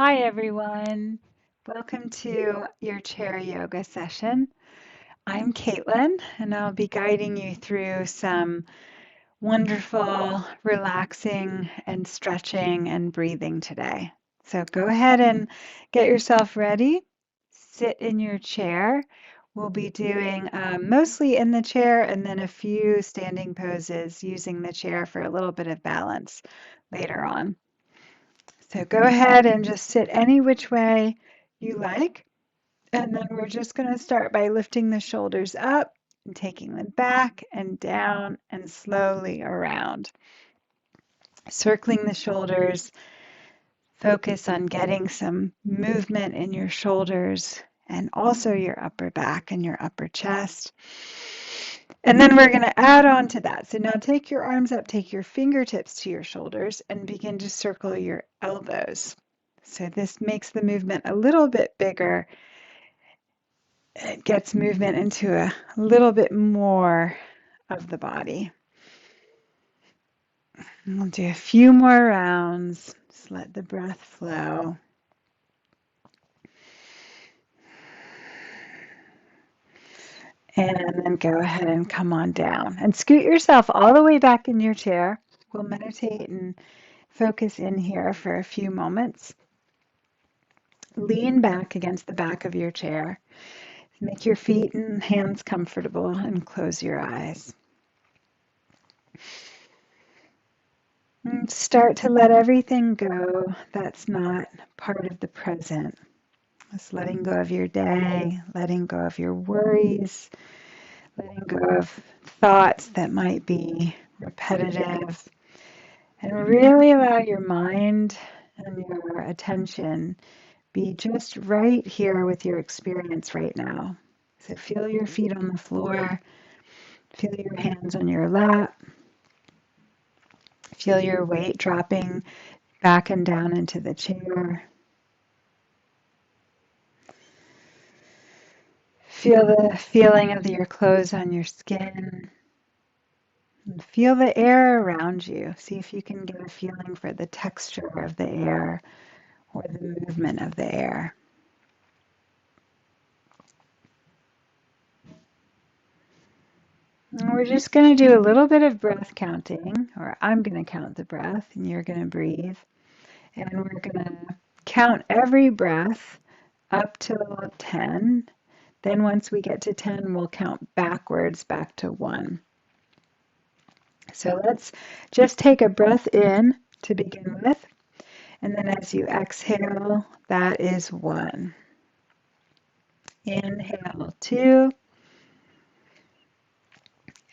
Hi everyone. Welcome to your chair yoga session. I'm Caitlin and I'll be guiding you through some wonderful relaxing and stretching and breathing today. So go ahead and get yourself ready. Sit in your chair. We'll be doing mostly in the chair and then a few standing poses using the chair for a little bit of balance later on. So go ahead and just sit any which way you like. And then we're just going to start by lifting the shoulders up and taking them back and down and slowly around. Circling the shoulders, focus on getting some movement in your shoulders and also your upper back and your upper chest. And then we're going to add on to that. So now take your arms up, take your fingertips to your shoulders and begin to circle your elbows. So this makes the movement a little bit bigger. It gets movement into a little bit more of the body. And we'll do a few more rounds. Just let the breath flow. And then go ahead and come on down and scoot yourself all the way back in your chair. We'll meditate and focus in here for a few moments. Lean back against the back of your chair. Make your feet and hands comfortable and close your eyes. And start to let everything go that's not part of the present. Just letting go of your day, letting go of your worries, letting go of thoughts that might be repetitive, and really allow your mind and your attention be just right here with your experience right now. So feel your feet on the floor, feel your hands on your lap, feel your weight dropping back and down into the chair. Feel the feeling of your clothes on your skin. And feel the air around you. See if you can get a feeling for the texture of the air or the movement of the air. And we're just going to do a little bit of breath counting, or I'm going to count the breath and you're going to breathe. And we're going to count every breath up to 10. Then once we get to 10, we'll count backwards back to 1. So let's just take a breath in to begin with. And then as you exhale, that is 1. Inhale 2.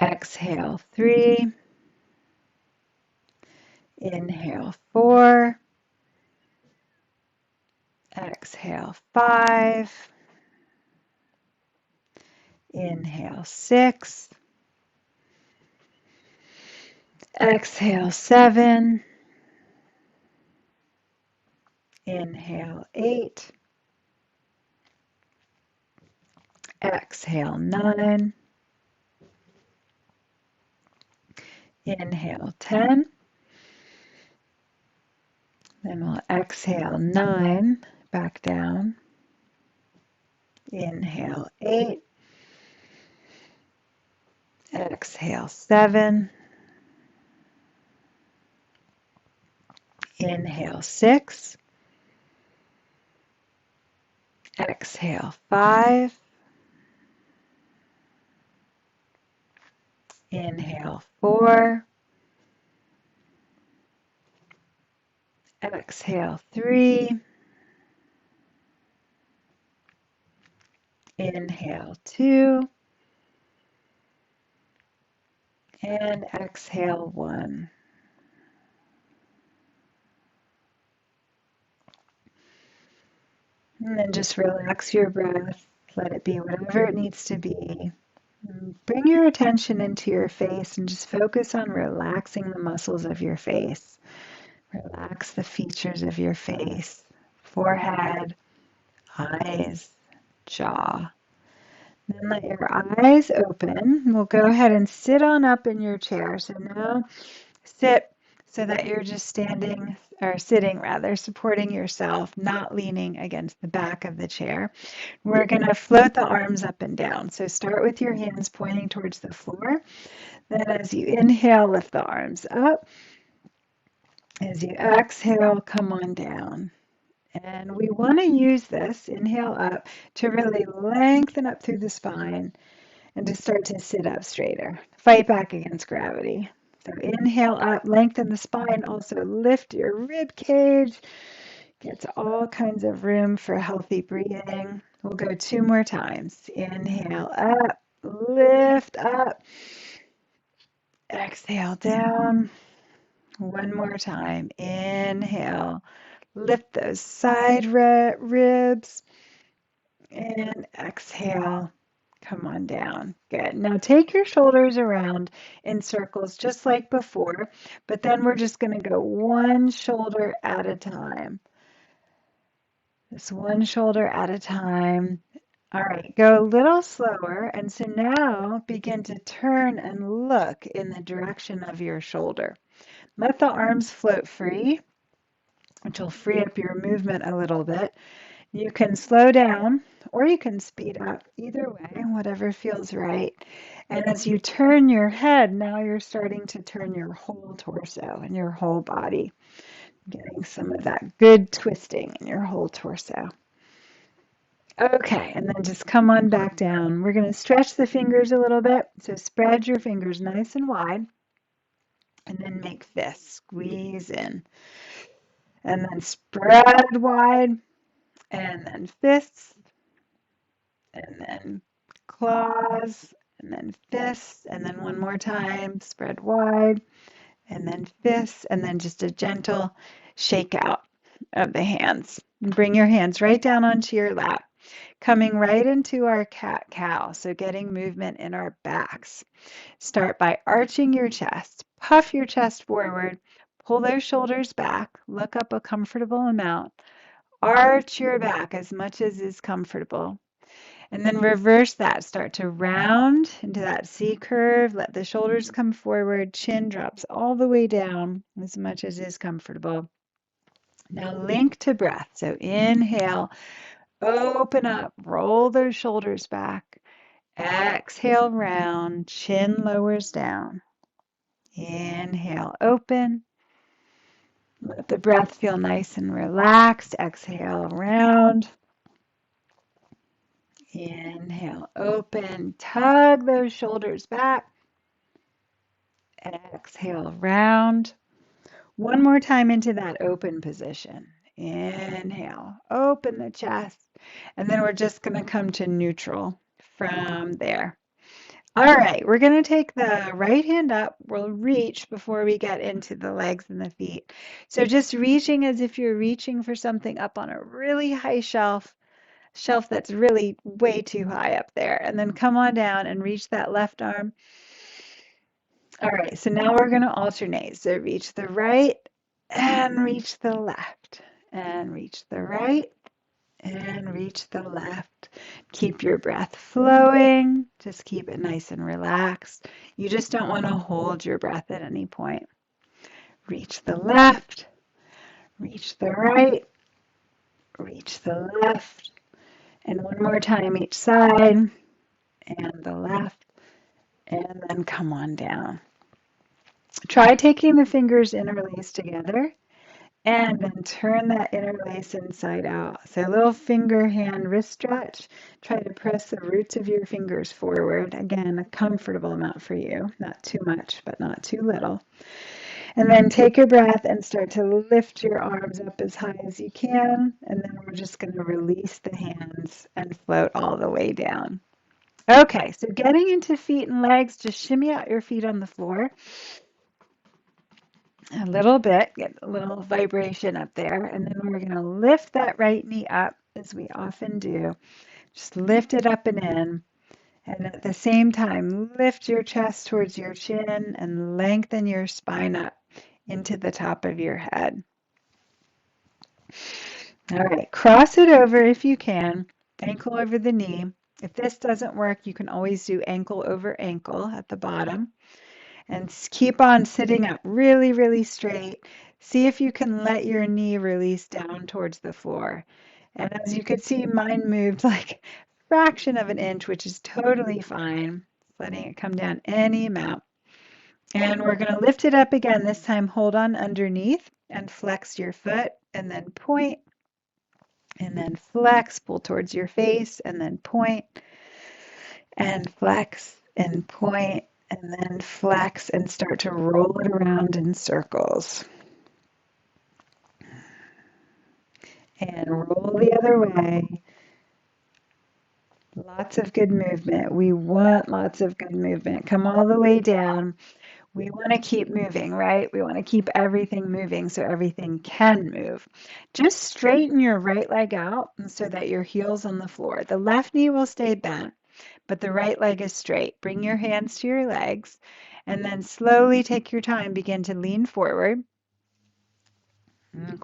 Exhale 3. Inhale 4. Exhale 5. Inhale 6. Exhale 7. Inhale 8. Exhale 9. Inhale 10. Then we'll exhale 9 back down. Inhale 8. Exhale 7. Inhale 6. Exhale 5. Inhale 4. Exhale 3. Inhale 2. And exhale 1. And then just relax your breath. Let it be whatever it needs to be. Bring your attention into your face and just focus on relaxing the muscles of your face. Relax the features of your face, forehead, eyes, jaw. Then let your eyes open. We'll go ahead and sit on up in your chair. So now sit so that you're just standing or sitting rather, supporting yourself, not leaning against the back of the chair. We're going to float the arms up and down. So start with your hands pointing towards the floor. Then as you inhale, lift the arms up. As you exhale, come on down. And we want to use this, inhale up, to really lengthen up through the spine and to start to sit up straighter. Fight back against gravity. So inhale up, lengthen the spine, also lift your rib cage. Gets all kinds of room for healthy breathing. We'll go 2 more times. Inhale up, lift up. Exhale down. 1 more time. Inhale, lift those side ribs. And exhale, come on down. Good. Now take your shoulders around in circles just like before, but then we're just going to go one shoulder at a time. Just one shoulder at a time. All right, go a little slower. And so now begin to turn and look in the direction of your shoulder. Let the arms float free, which will free up your movement a little bit. You can slow down or you can speed up, either way, whatever feels right. And as you turn your head, now you're starting to turn your whole torso and your whole body, getting some of that good twisting in your whole torso. Okay, and then just come on back down. We're going to stretch the fingers a little bit. So spread your fingers nice and wide, and then make fists. Squeeze in. And then spread wide, and then fists, and then claws, and then fists, and then one more time, spread wide, and then fists, and then just a gentle shake out of the hands. And bring your hands right down onto your lap, coming right into our cat-cow, so getting movement in our backs. Start by arching your chest, puff your chest forward, pull those shoulders back, look up a comfortable amount, arch your back as much as is comfortable. And then reverse that. Start to round into that C curve. Let the shoulders come forward. Chin drops all the way down as much as is comfortable. Now link to breath. So inhale, open up, roll those shoulders back. Exhale, round, chin lowers down. Inhale, open. Let the breath feel nice and relaxed. Exhale, round. Inhale, open, tug those shoulders back. Exhale, round. One more time into that open position. Inhale, open the chest. And then we're just going to come to neutral from there. All right, we're going to take the right hand up. We'll reach before we get into the legs and the feet. So just reaching as if you're reaching for something up on a really high shelf that's really way too high up there. And then come on down and reach that left arm. All right, so now we're going to alternate. So reach the right and reach the left, and reach the right and reach the left. Keep your breath flowing. Just keep it nice and relaxed. You just don't want to hold your breath at any point. Reach the left, reach the right, reach the left. And one more time each side, and the left, and then come on down. Try taking the fingers interlace together, and then turn that interlace inside out. So a little finger hand wrist stretch. Try to press the roots of your fingers forward. Again, a comfortable amount for you. Not too much, but not too little. And then take your breath and start to lift your arms up as high as you can. And then we're just going to release the hands and float all the way down. Okay, so getting into feet and legs, just shimmy out your feet on the floor a little bit, get a little vibration up there. And then we're going to lift that right knee up as we often do. Just lift it up and in. And at the same time, lift your chest towards your chin and lengthen your spine up into the top of your head. All right, cross it over if you can, ankle over the knee. If this doesn't work, you can always do ankle over ankle at the bottom. And keep on sitting up really, really straight. See if you can let your knee release down towards the floor. And as you can see, mine moved like a fraction of an inch, which is totally fine. Letting it come down any amount. And we're going to lift it up again. This time, hold on underneath and flex your foot and then point and then flex, pull towards your face and then point and flex and point and then flex and start to roll it around in circles. And roll the other way. Lots of good movement. We want lots of good movement. Come all the way down. We want to keep moving, right? We want to keep everything moving so everything can move. Just straighten your right leg out so that your heel's on the floor. The left knee will stay bent, but the right leg is straight. Bring your hands to your legs and then slowly take your time. Begin to lean forward.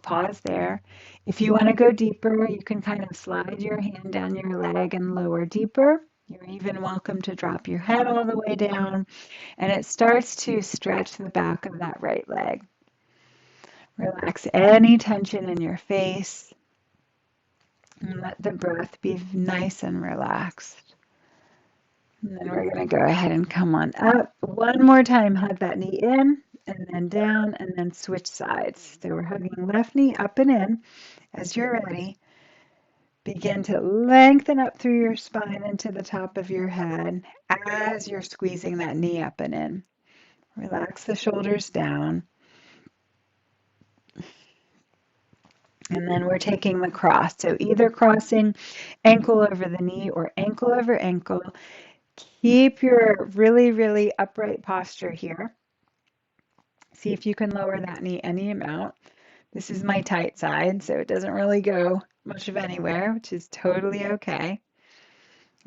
Pause there. If you want to go deeper, you can kind of slide your hand down your leg and lower deeper. You're even welcome to drop your head all the way down, and it starts to stretch the back of that right leg. Relax any tension in your face, and let the breath be nice and relaxed. And then we're going to go ahead and come on up. One more time, hug that knee in, and then down, and then switch sides. So we're hugging left knee up and in. As you're ready, begin to lengthen up through your spine into the top of your head as you're squeezing that knee up and in. Relax the shoulders down. And then we're taking the cross. So either crossing ankle over the knee or ankle over ankle. Keep your really, really upright posture here. See if you can lower that knee any amount. This is my tight side, so it doesn't really go much of anywhere, which is totally okay.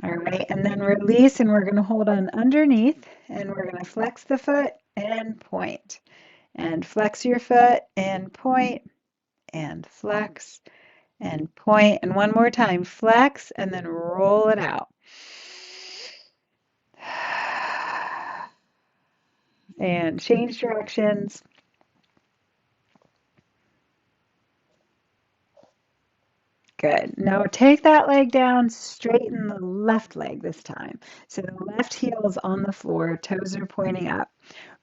All right, and then release, and we're going to hold on underneath, and we're going to flex the foot and point. And flex your foot and point, and flex and point. And one more time, flex, and then roll it out. And change directions. Good. Now take that leg down, straighten the left leg this time. So the left heel is on the floor, toes are pointing up.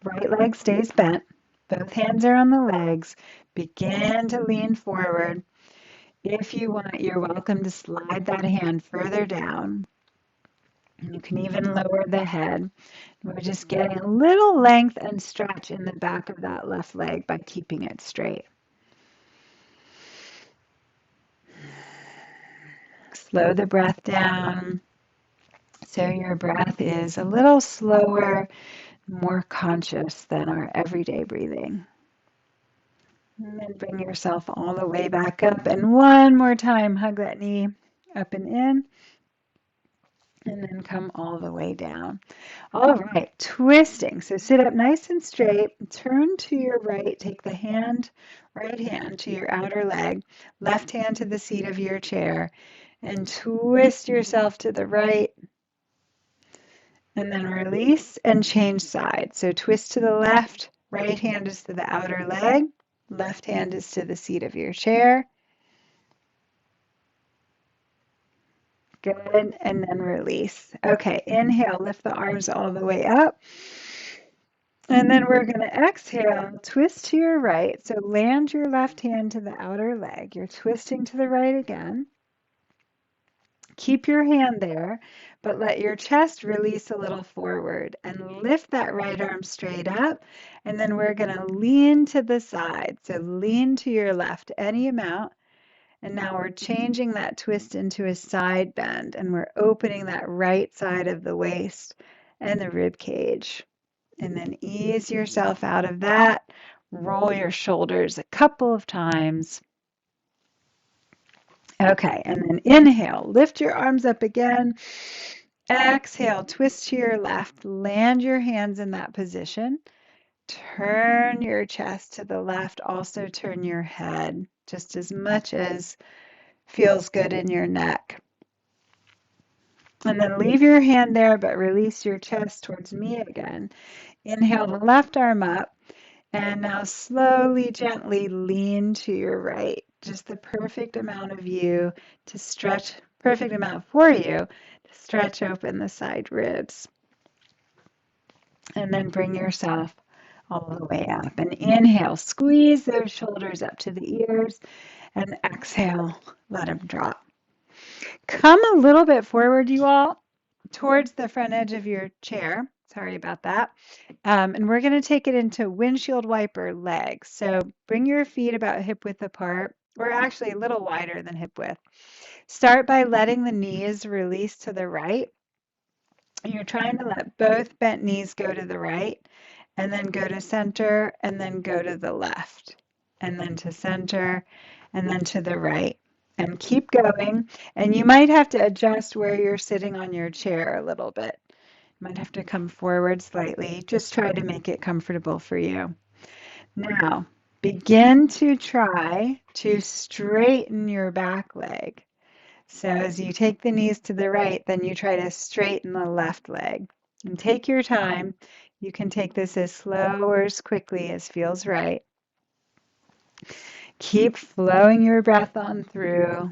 Right leg stays bent. Both hands are on the legs. Begin to lean forward. If you want, you're welcome to slide that hand further down. You can even lower the head. We're just getting a little length and stretch in the back of that left leg by keeping it straight. Slow the breath down so your breath is a little slower, more conscious than our everyday breathing. And then bring yourself all the way back up. And one more time, hug that knee up and in. And then come all the way down. All right, twisting. So sit up nice and straight. Turn to your right. Take the right hand to your outer leg. Left hand to the seat of your chair. And twist yourself to the right. And then release and change sides. So twist to the left. Right hand is to the outer leg. Left hand is to the seat of your chair. Good, and then release. Okay, inhale, lift the arms all the way up. And then we're going to exhale, twist to your right. So land your left hand to the outer leg. You're twisting to the right again. Keep your hand there, but let your chest release a little forward and lift that right arm straight up. And then we're going to lean to the side. So lean to your left any amount. And now we're changing that twist into a side bend, and we're opening that right side of the waist and the rib cage. And then ease yourself out of that. Roll your shoulders a couple of times. Okay, and then inhale, lift your arms up again. Exhale, twist to your left, land your hands in that position. Turn your chest to the left, also turn your head just as much as feels good in your neck. And then leave your hand there, but release your chest towards me again. Inhale the left arm up, and now slowly, gently lean to your right. Just the perfect amount of you to stretch, perfect amount for you to stretch open the side ribs. And then bring yourself all the way up. And inhale, squeeze those shoulders up to the ears, and exhale, let them drop. Come a little bit forward, you all, towards the front edge of your chair. Sorry about that. And we're going to take it into windshield wiper legs. So bring your feet about hip width apart, or actually a little wider than hip width. Start by letting the knees release to the right. You're trying to let both bent knees go to the right, and then go to center, and then go to the left, and then to center, and then to the right. And keep going. And you might have to adjust where you're sitting on your chair a little bit. You might have to come forward slightly. Just try to make it comfortable for you. Now, begin to try to straighten your back leg. So as you take the knees to the right, then you try to straighten the left leg. And take your time. You can take this as slow or as quickly as feels right. Keep flowing your breath on through.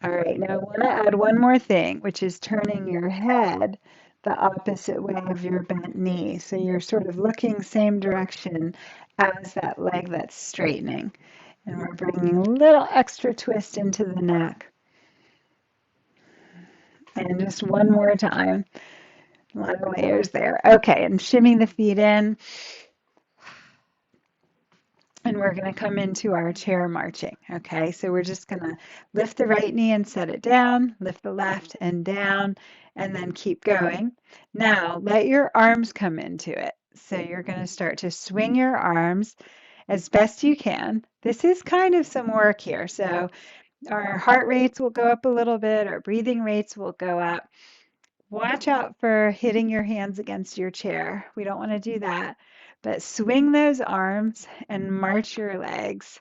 All right, now I want to add one more thing, which is turning your head the opposite way of your bent knee. So you're sort of looking same direction as that leg that's straightening. And we're bringing a little extra twist into the neck. And just one more time. A lot of layers there. Okay, and shimmy the feet in. And we're going to come into our chair marching. Okay, so we're just going to lift the right knee and set it down, lift the left and down, and then keep going. Now, let your arms come into it. So you're going to start to swing your arms as best you can. This is kind of some work here. So our heart rates will go up a little bit, our breathing rates will go up. Watch out for hitting your hands against your chair. We don't want to do that. But swing those arms and march your legs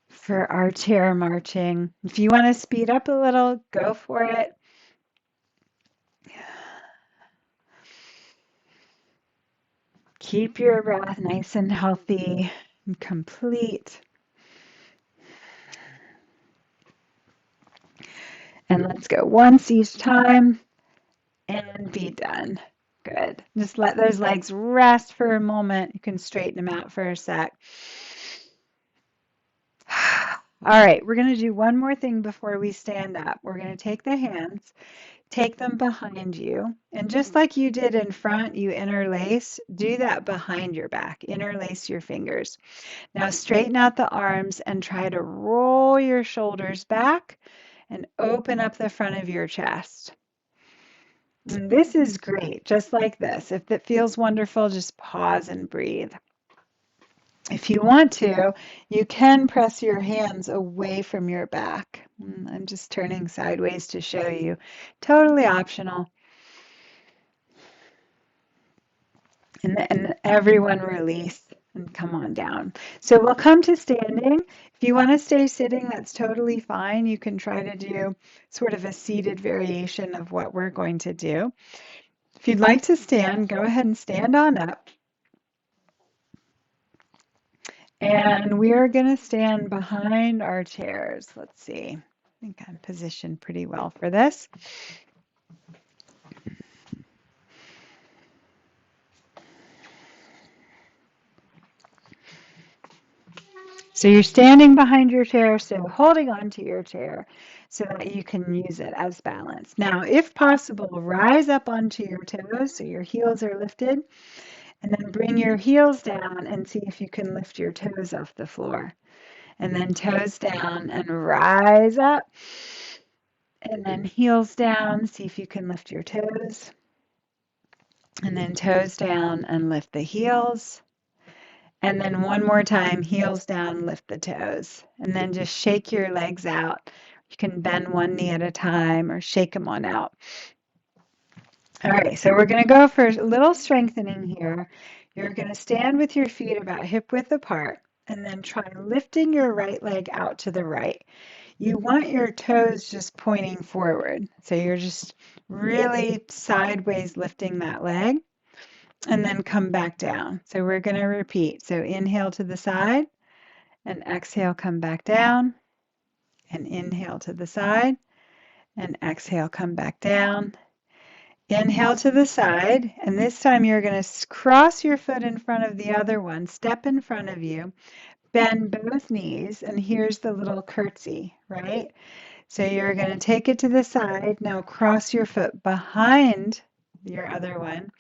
for our chair marching. If you want to speed up a little, go for it. Keep your breath nice and healthy and complete. And let's go once each time and be done. Good. Just let those legs rest for a moment. You can straighten them out for a sec. All right, we're going to do one more thing before we stand up. We're going to take the hands, take them behind you, and just like you did in front, you interlace, do that behind your back. Interlace your fingers. Now straighten out the arms and try to roll your shoulders back and open up the front of your chest. And this is great, just like this. If it feels wonderful, just pause and breathe. If you want to, you can press your hands away from your back. I'm just turning sideways to show you. Totally optional. And then everyone release and come on down. So we'll come to standing. If you want to stay sitting, that's totally fine. You can try to do sort of a seated variation of what we're going to do. If you'd like to stand, go ahead and stand on up. And we are going to stand behind our chairs. Let's see. I think I'm positioned pretty well for this. So you're standing behind your chair, so holding on to your chair so that you can use it as balance. Now, if possible, rise up onto your toes so your heels are lifted, and then bring your heels down and see if you can lift your toes off the floor. And then toes down and rise up. And then heels down, see if you can lift your toes. And then toes down and lift the heels. And then one more time, heels down, lift the toes. And then just shake your legs out. You can bend one knee at a time or shake them on out. All right, so we're going to go for a little strengthening here. You're going to stand with your feet about hip width apart and then try lifting your right leg out to the right. you want your toes just pointing forward. So you're just really sideways lifting that leg and then come back down. So we're going to repeat. So inhale to the side and exhale, come back down, and inhale to the side and exhale, come back down. Inhale to the side, and this time you're going to cross your foot in front of the other one, step in front of you, bend both knees, and here's the little curtsy, right? So you're going to take it to the side, now cross your foot behind your other one,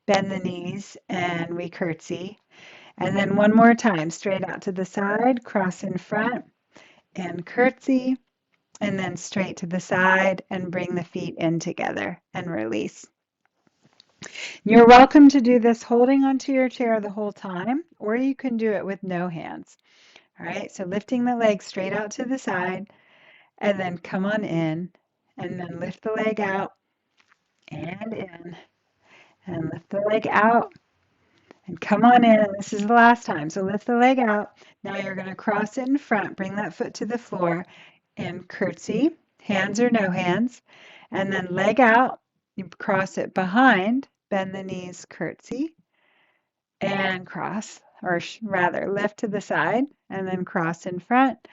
bend the knees, and we curtsy. And then one more time, straight out to the side, cross in front, and curtsy, and then straight to the side, and bring the feet in together, and release. You're welcome to do this holding onto your chair the whole time, or you can do it with no hands. All right, so lifting the leg straight out to the side, and then come on in, and then lift the leg out, and in, and lift the leg out, and come on in, and this is the last time. So lift the leg out. Now you're going to cross it in front, bring that foot to the floor, and curtsy, hands or no hands, and then leg out, you cross it behind, bend the knees, curtsy, and cross, or rather lift to the side, and then cross in front,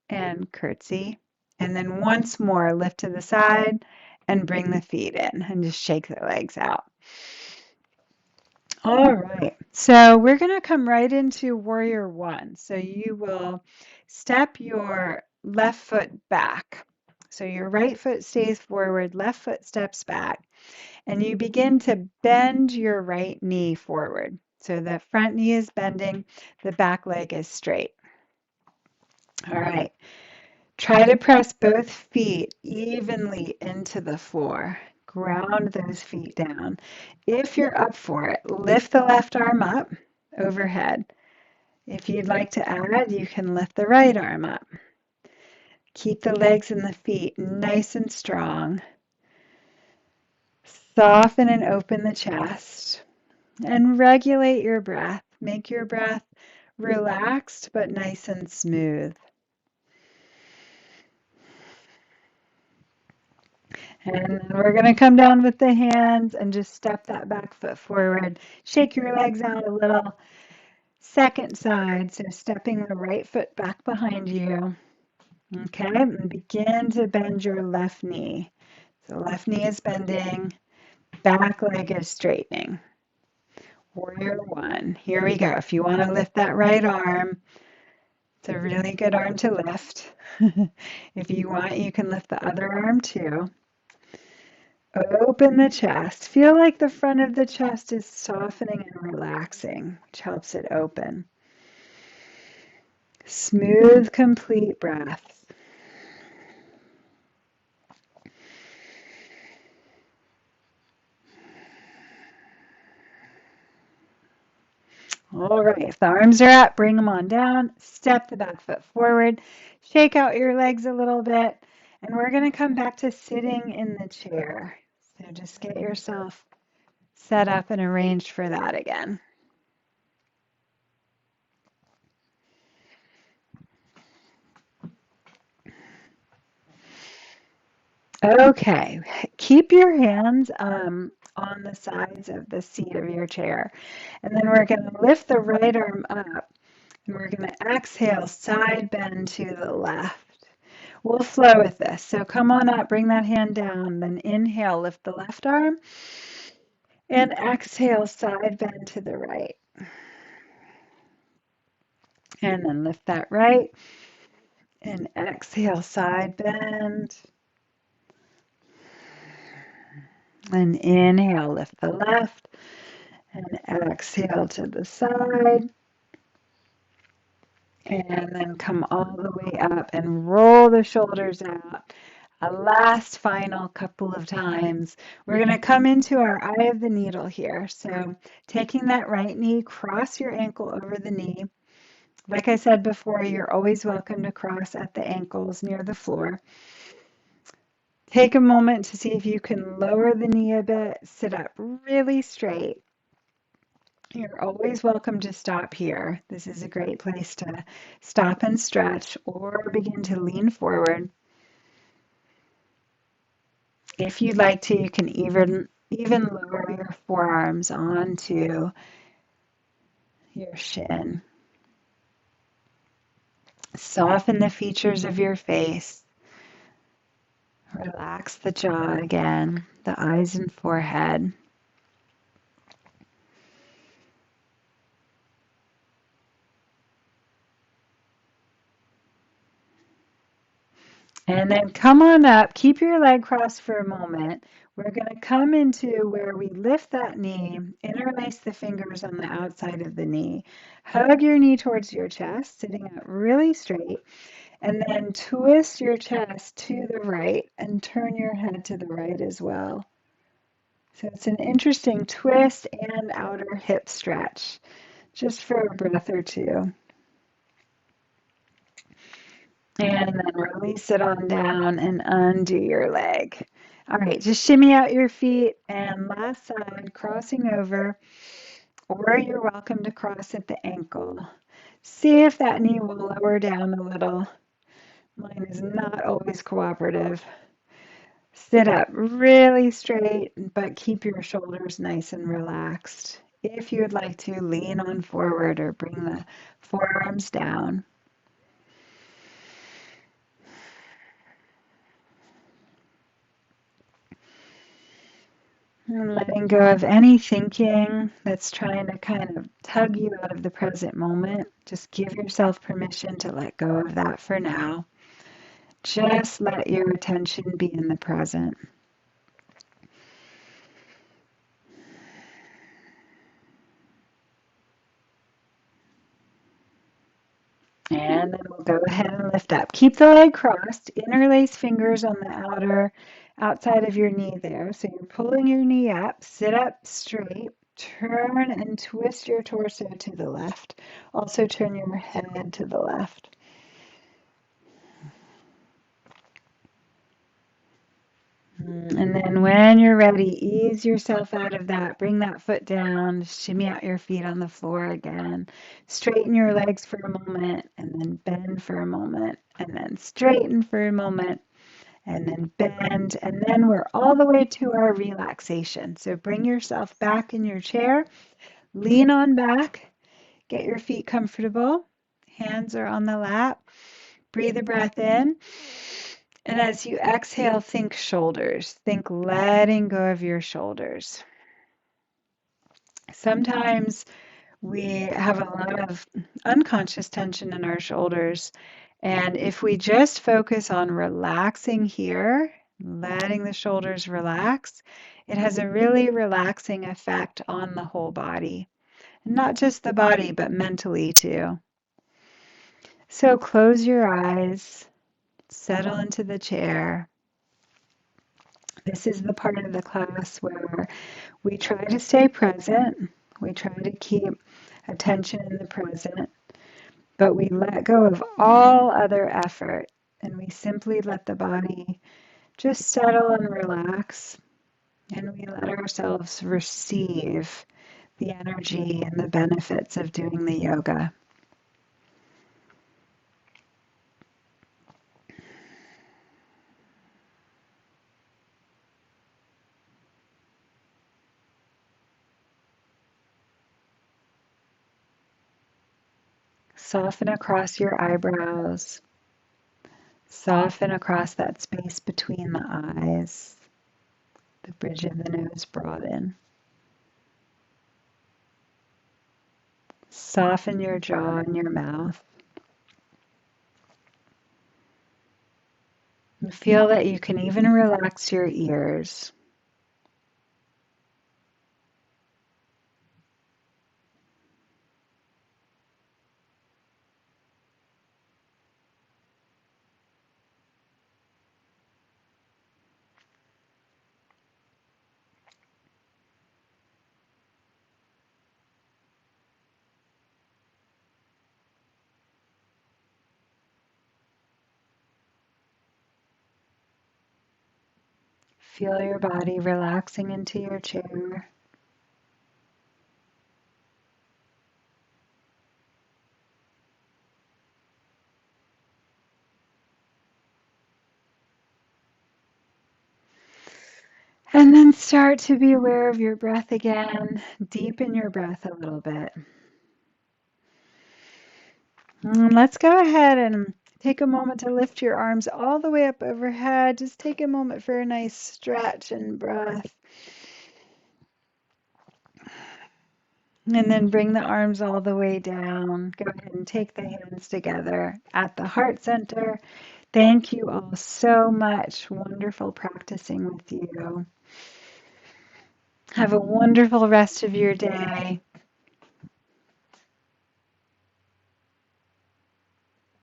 and curtsy, and then once more lift to the side, and bring the feet in, and just shake the legs out. All right, so we're going to come right into Warrior One. So you will step your left foot back. So your right foot stays forward, left foot steps back, and you begin to bend your right knee forward. So the front knee is bending, the back leg is straight. All right, try to press both feet evenly into the floor. Ground those feet down. If you're up for it, lift the left arm up overhead. If you'd like to add, you can lift the right arm up. Keep the legs and the feet nice and strong. Soften and open the chest. And regulate your breath. Make your breath relaxed but nice and smooth. And then we're going to come down with the hands and just step that back foot forward. Shake your legs out a little. Second side, so stepping the right foot back behind you. Okay, and begin to bend your left knee. So left knee is bending, back leg is straightening. Warrior One. Here we go. If you want to lift that right arm, it's a really good arm to lift. If you want, you can lift the other arm too. Open the chest. Feel like the front of the chest is softening and relaxing, which helps it open. Smooth, complete breaths. All right, if the arms are up, bring them on down. Step the back foot forward. Shake out your legs a little bit. And we're going to come back to sitting in the chair. So just get yourself set up and arranged for that again. Okay, keep your hands on the sides of the seat of your chair. And then we're going to lift the right arm up. And we're going to exhale, side bend to the left. We'll flow with this. So come on up, bring that hand down, then inhale, lift the left arm. And exhale, side bend to the right. And then lift that right. And exhale, side bend. And inhale, lift the left. And exhale to the side. And then come all the way up and roll the shoulders out. A last final couple of times. We're going to come into our eye of the needle here. So taking that right knee, cross your ankle over the knee. Like I said before, you're always welcome to cross at the ankles near the floor. Take a moment to see if you can lower the knee a bit, sit up really straight. You're always welcome to stop here. This is a great place to stop and stretch or begin to lean forward. If you'd like to, you can even lower your forearms onto your shin. Soften the features of your face. Relax the jaw again, the eyes and forehead. And then come on up, keep your leg crossed for a moment. We're going to come into where we lift that knee, interlace the fingers on the outside of the knee. Hug your knee towards your chest, sitting up really straight, and then twist your chest to the right and turn your head to the right as well. So it's an interesting twist and outer hip stretch, just for a breath or two. And then release it on down and undo your leg. All right, just shimmy out your feet and last side, crossing over, or you're welcome to cross at the ankle. See if that knee will lower down a little. Mine is not always cooperative. Sit up really straight, but keep your shoulders nice and relaxed. If you would like to, lean on forward or bring the forearms down. And letting go of any thinking that's trying to kind of tug you out of the present moment. Just give yourself permission to let go of that for now. Just let your attention be in the present. And then we'll go ahead and lift up. Keep the leg crossed. Interlace fingers on the outside of your knee there. So you're pulling your knee up. Sit up straight. Turn and twist your torso to the left. Also turn your head to the left. And then when you're ready, ease yourself out of that. Bring that foot down. Shimmy out your feet on the floor again. Straighten your legs for a moment, and then bend for a moment, and then straighten for a moment, and then bend. And then we're all the way to our relaxation. So bring yourself back in your chair. Lean on back. Get your feet comfortable. Hands are on the lap. Breathe a breath in. And as you exhale, think shoulders. Think letting go of your shoulders. Sometimes we have a lot of unconscious tension in our shoulders. And if we just focus on relaxing here, letting the shoulders relax, it has a really relaxing effect on the whole body. And not just the body, but mentally too. So close your eyes, settle into the chair. This is the part of the class where we try to stay present. We try to keep attention in the present, but we let go of all other effort and we simply let the body just settle and relax, and we let ourselves receive the energy and the benefits of doing the yoga. Soften across your eyebrows. Soften across that space between the eyes. The bridge of the nose broaden. Soften your jaw and your mouth. And feel that you can even relax your ears. Feel your body relaxing into your chair. And then start to be aware of your breath again. Deepen your breath a little bit. And let's go ahead and take a moment to lift your arms all the way up overhead. Just take a moment for a nice stretch and breath. And then bring the arms all the way down. Go ahead and take the hands together at the heart center. Thank you all so much. Wonderful practicing with you. Have a wonderful rest of your day.